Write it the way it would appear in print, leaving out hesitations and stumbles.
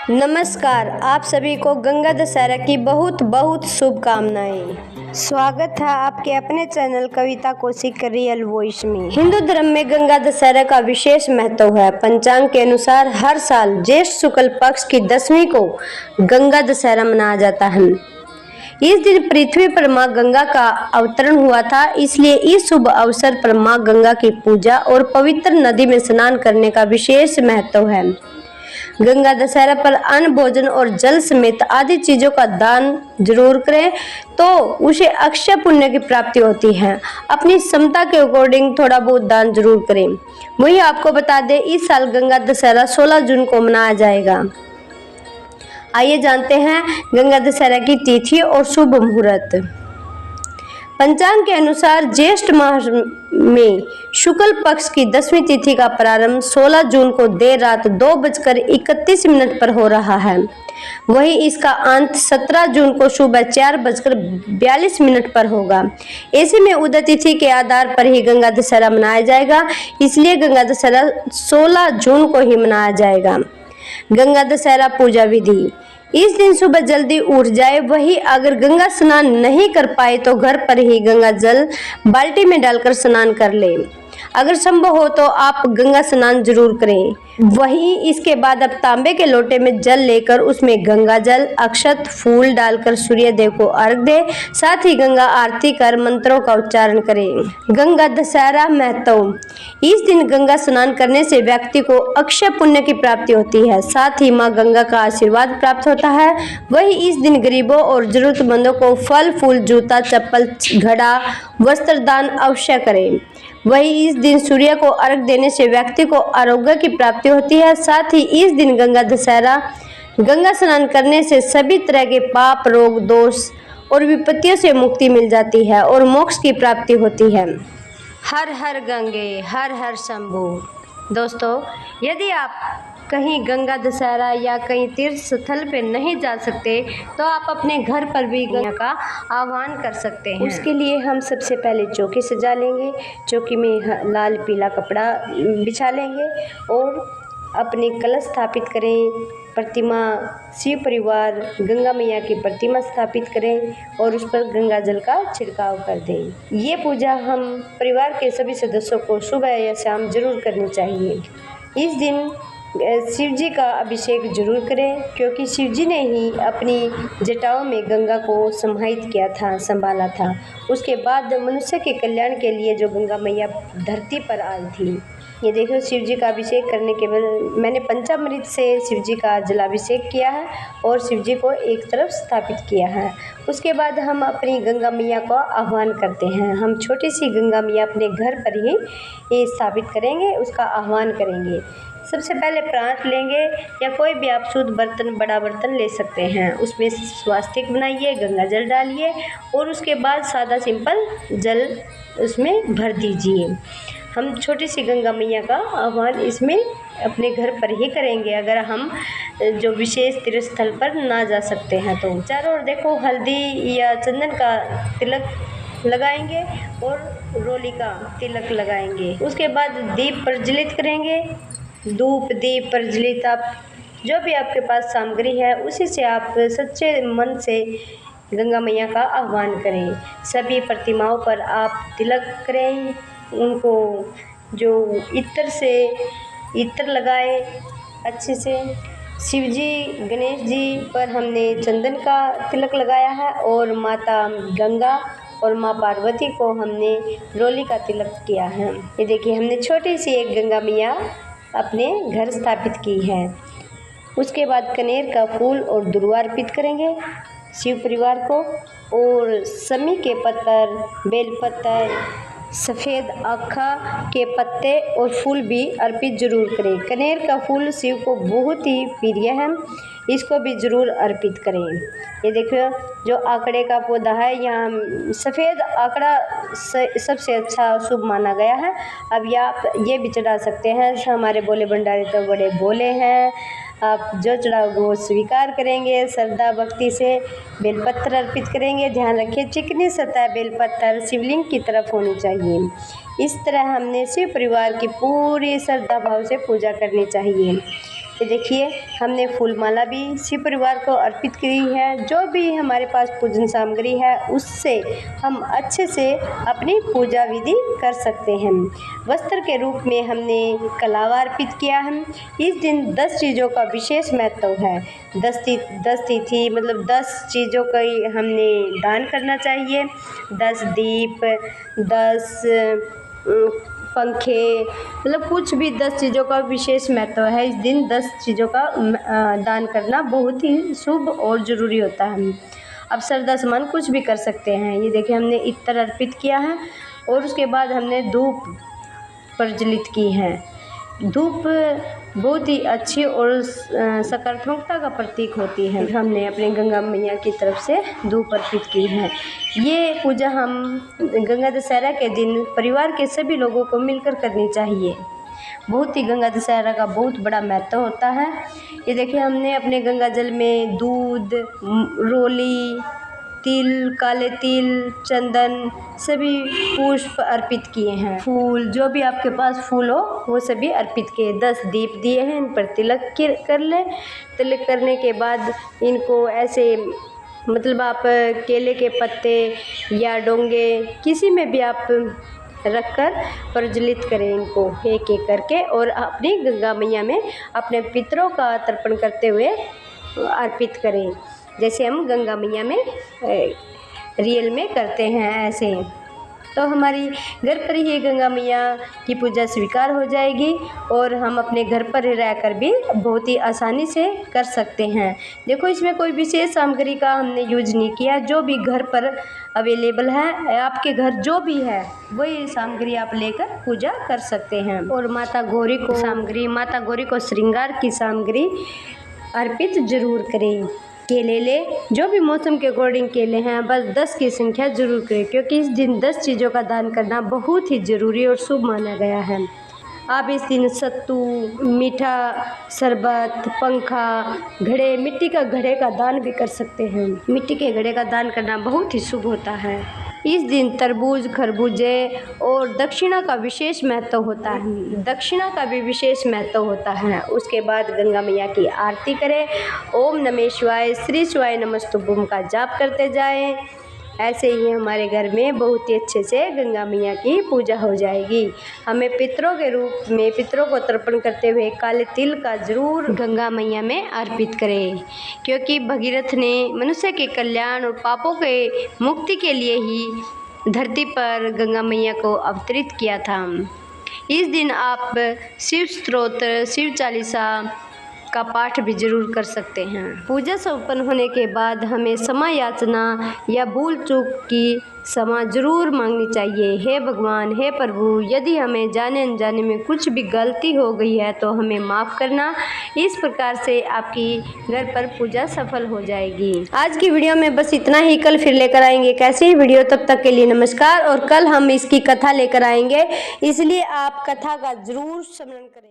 नमस्कार, आप सभी को गंगा दशहरा की बहुत बहुत शुभकामनाएं। स्वागत है आपके अपने चैनल कविता कौशिक रियल वॉइस में। हिंदू धर्म में गंगा दशहरा का विशेष महत्व है। पंचांग के अनुसार हर साल ज्येष्ठ शुक्ल पक्ष की 10वीं को गंगा दशहरा मनाया जाता है। इस दिन पृथ्वी पर मां गंगा का अवतरण हुआ था, इसलिए इस शुभ अवसर पर मां गंगा की पूजा और पवित्र नदी में स्नान करने का विशेष महत्व है। गंगा दशहरा पर अन्न, भोजन और जल समेत आदि चीजों का दान जरूर करें तो उसे अक्षय पुण्य की प्राप्ति होती है। अपनी क्षमता के अकॉर्डिंग थोड़ा बहुत दान जरूर करें। वही आपको बता दें, इस साल गंगा दशहरा 16 जून को मनाया जाएगा। आइए जानते हैं गंगा दशहरा की तिथि और शुभ मुहूर्त। पंचांग के अनुसार ज्येष्ठ माह में शुक्ल पक्ष की 10वीं तिथि का प्रारंभ 16 जून को देर रात 2:31 पर हो रहा है। वहीं इसका अंत 17 जून को सुबह 4:42 पर होगा। ऐसे में उदय तिथि के आधार पर ही गंगा दशहरा मनाया जाएगा, इसलिए गंगा दशहरा 16 जून को ही मनाया जाएगा। गंगा दशहरा पूजा विधि। इस दिन सुबह जल्दी उठ जाए। वही अगर गंगा स्नान नहीं कर पाए तो घर पर ही गंगा जल बाल्टी में डालकर स्नान कर ले। अगर संभव हो तो आप गंगा स्नान जरूर करें। वहीं इसके बाद अब तांबे के लोटे में जल लेकर उसमें गंगा जल, अक्षत, फूल डालकर सूर्य देव को अर्घ दे। साथ ही गंगा आरती कर मंत्रों का उच्चारण करें। गंगा दशहरा महत्व। इस दिन गंगा स्नान करने से व्यक्ति को अक्षय पुण्य की प्राप्ति होती है, साथ ही मां गंगा का आशीर्वाद प्राप्त होता है। वही इस दिन गरीबों और जरूरतमंदों को फल, फूल, जूता, चप्पल, घड़ा, वस्त्र दान अवश्य करें। वही इस दिन सूर्य को अर्घ देने से व्यक्ति को आरोग्य की प्राप्ति होती है। साथ ही इस दिन गंगा स्नान करने से सभी तरह के पाप, रोग, दोष और विपत्तियों से मुक्ति मिल जाती है और मोक्ष की प्राप्ति होती है। हर हर गंगे, हर हर शंभू। दोस्तों, यदि आप कहीं गंगा दशहरा या कहीं तीर्थ स्थल पे नहीं जा सकते तो आप अपने घर पर भी गंगा का आह्वान कर सकते हैं। उसके लिए हम सबसे पहले चौकी सजा लेंगे। चौकी में लाल पीला कपड़ा बिछा लेंगे और अपने कलश स्थापित करें। प्रतिमा, शिव परिवार, गंगा मैया की प्रतिमा स्थापित करें और उस पर गंगा जल का छिड़काव कर दें। ये पूजा हम परिवार के सभी सदस्यों को सुबह या शाम जरूर करनी चाहिए। इस दिन शिव जी का अभिषेक जरूर करें, क्योंकि शिव जी ने ही अपनी जटाओं में गंगा को समाहित किया था, संभाला था। उसके बाद मनुष्य के कल्याण के लिए जो गंगा मैया धरती पर आई थी। ये देखो, शिव जी का अभिषेक करने के बाद मैंने पंचामृत से शिव जी का जलाभिषेक किया है और शिव जी को एक तरफ स्थापित किया है। उसके बाद हम अपनी गंगा मैया को आह्वान करते हैं। हम छोटी सी गंगा मैया अपने घर पर ही ये स्थापित करेंगे, उसका आह्वान करेंगे। सबसे पहले प्रांत लेंगे या कोई भी आप शुद्ध बर्तन, बड़ा बर्तन ले सकते हैं। उसमें स्वास्तिक बनाइए, गंगा जल डालिए और उसके बाद सादा सिंपल जल उसमें भर दीजिए। हम छोटी सी गंगा मैया का आह्वान इसमें अपने घर पर ही करेंगे, अगर हम जो विशेष तीर्थ स्थल पर ना जा सकते हैं तो। चारों ओर देखो, हल्दी या चंदन का तिलक लगाएंगे और रोली का तिलक लगाएंगे। उसके बाद दीप प्रज्वलित करेंगे। धूप, दीप प्रज्वलित, आप जो भी आपके पास सामग्री है उसी से आप सच्चे मन से गंगा मैया का आह्वान करें। सभी प्रतिमाओं पर आप तिलक करें, उनको जो इत्र लगाए अच्छे से। शिव जी, गणेश जी पर हमने चंदन का तिलक लगाया है और माता गंगा और माँ पार्वती को हमने रोली का तिलक किया है। ये देखिए, हमने छोटी सी एक गंगा मैया अपने घर स्थापित की है। उसके बाद कनेर का फूल और दुर्वा अर्पित करेंगे शिव परिवार को, और समी के पत्तर, बेलपत्तर, सफ़ेद आखा के पत्ते और फूल भी अर्पित जरूर करें। कनेर का फूल शिव को बहुत ही प्रिय है, इसको भी जरूर अर्पित करें। ये देखो, जो आंकड़े का पौधा है, यहाँ सफ़ेद आंकड़ा सबसे अच्छा शुभ माना गया है। अब ये भी चढ़ा सकते हैं। हमारे भोले भंडारी तो बड़े भोले हैं, आप जो चढ़ाओगे वो स्वीकार करेंगे। श्रद्धा भक्ति से बेलपत्र अर्पित करेंगे। ध्यान रखिए, चिकनी सतह बेलपत्र शिवलिंग की तरफ होनी चाहिए। इस तरह हमने शिव परिवार की पूरी श्रद्धा भाव से पूजा करनी चाहिए। ये देखिए हमने फूल माला भी शिव परिवार को अर्पित की है। जो भी हमारे पास पूजन सामग्री है उससे हम अच्छे से अपनी पूजा विधि कर सकते हैं। वस्त्र के रूप में हमने कलावा अर्पित किया है। इस दिन 10 चीज़ों का विशेष महत्व है। 10 तिथि मतलब 10 चीज़ों का हमने दान करना चाहिए। 10 दीप, 10 पंखे, मतलब कुछ भी 10 चीज़ों का विशेष महत्व है। इस दिन 10 चीज़ों का दान करना बहुत ही शुभ और ज़रूरी होता है। अब श्रद्धा समान कुछ भी कर सकते हैं। ये देखिए हमने इत्र अर्पित किया है और उसके बाद हमने धूप प्रज्वलित की है। धूप बहुत ही अच्छी और सकारात्मकता का प्रतीक होती है। हमने अपने गंगा मैया की तरफ से धूप अर्पित की है। ये पूजा हम गंगा दशहरा के दिन परिवार के सभी लोगों को मिलकर करनी चाहिए। बहुत ही गंगा दशहरा का बहुत बड़ा महत्व होता है। ये देखिए हमने अपने गंगा जल में दूध, रोली, तिल, काले तिल, चंदन सभी पुष्प अर्पित किए हैं। फूल, जो भी आपके पास फूल हो वो सभी अर्पित किए। 10 दीप दिए हैं, इन पर तिलक कर लें। तिलक करने के बाद इनको ऐसे मतलब आप केले के पत्ते या डोंगे किसी में भी आप रखकर प्रज्वलित करें इनको एक एक करके और अपनी गंगा मैया में अपने पितरों का तर्पण करते हुए अर्पित करें, जैसे हम गंगा मैया में रियल में करते हैं ऐसे। तो हमारी घर पर ही गंगा मैया की पूजा स्वीकार हो जाएगी और हम अपने घर पर रहकर भी बहुत ही आसानी से कर सकते हैं। देखो इसमें कोई विशेष सामग्री का हमने यूज नहीं किया। जो भी घर पर अवेलेबल है, आपके घर जो भी है वही सामग्री आप लेकर पूजा कर सकते हैं। और माता गौरी को श्रृंगार की सामग्री अर्पित जरूर करें। केले ले, जो भी मौसम के अकॉर्डिंग केले हैं, बस 10 की संख्या जरूर करें, क्योंकि इस दिन 10 चीज़ों का दान करना बहुत ही ज़रूरी और शुभ माना गया है। आप इस दिन सत्तू, मीठा शरबत, पंखा, घड़े, मिट्टी का घड़े का दान भी कर सकते हैं। मिट्टी के घड़े का दान करना बहुत ही शुभ होता है। इस दिन तरबूज, खरबूजे और दक्षिणा का विशेष महत्व होता है। दक्षिणा का भी विशेष महत्व होता है। उसके बाद गंगा मैया की आरती करें। ओम नमः शिवाय, श्री शिवाय नमस्तुभ्यं का जाप करते जाएं। ऐसे ही हमारे घर में बहुत ही अच्छे से गंगा मैया की पूजा हो जाएगी। हमें पितरों के रूप में पितरों को तर्पण करते हुए काले तिल का जरूर गंगा मैया में अर्पित करें, क्योंकि भगीरथ ने मनुष्य के कल्याण और पापों के मुक्ति के लिए ही धरती पर गंगा मैया को अवतरित किया था। इस दिन आप शिव स्तोत्र, शिव चालीसा का पाठ भी जरूर कर सकते हैं। पूजा संपन्न होने के बाद हमें क्षमा याचना या भूल चूक की क्षमा जरूर मांगनी चाहिए। हे भगवान, हे प्रभु, यदि हमें जाने अनजाने में कुछ भी गलती हो गई है तो हमें माफ़ करना। इस प्रकार से आपकी घर पर पूजा सफल हो जाएगी। आज की वीडियो में बस इतना ही। कल फिर लेकर आएंगे कैसी ही वीडियो। तब तक के लिए नमस्कार। और कल हम इसकी कथा लेकर आएंगे, इसलिए आप कथा का जरूर स्मरण करें।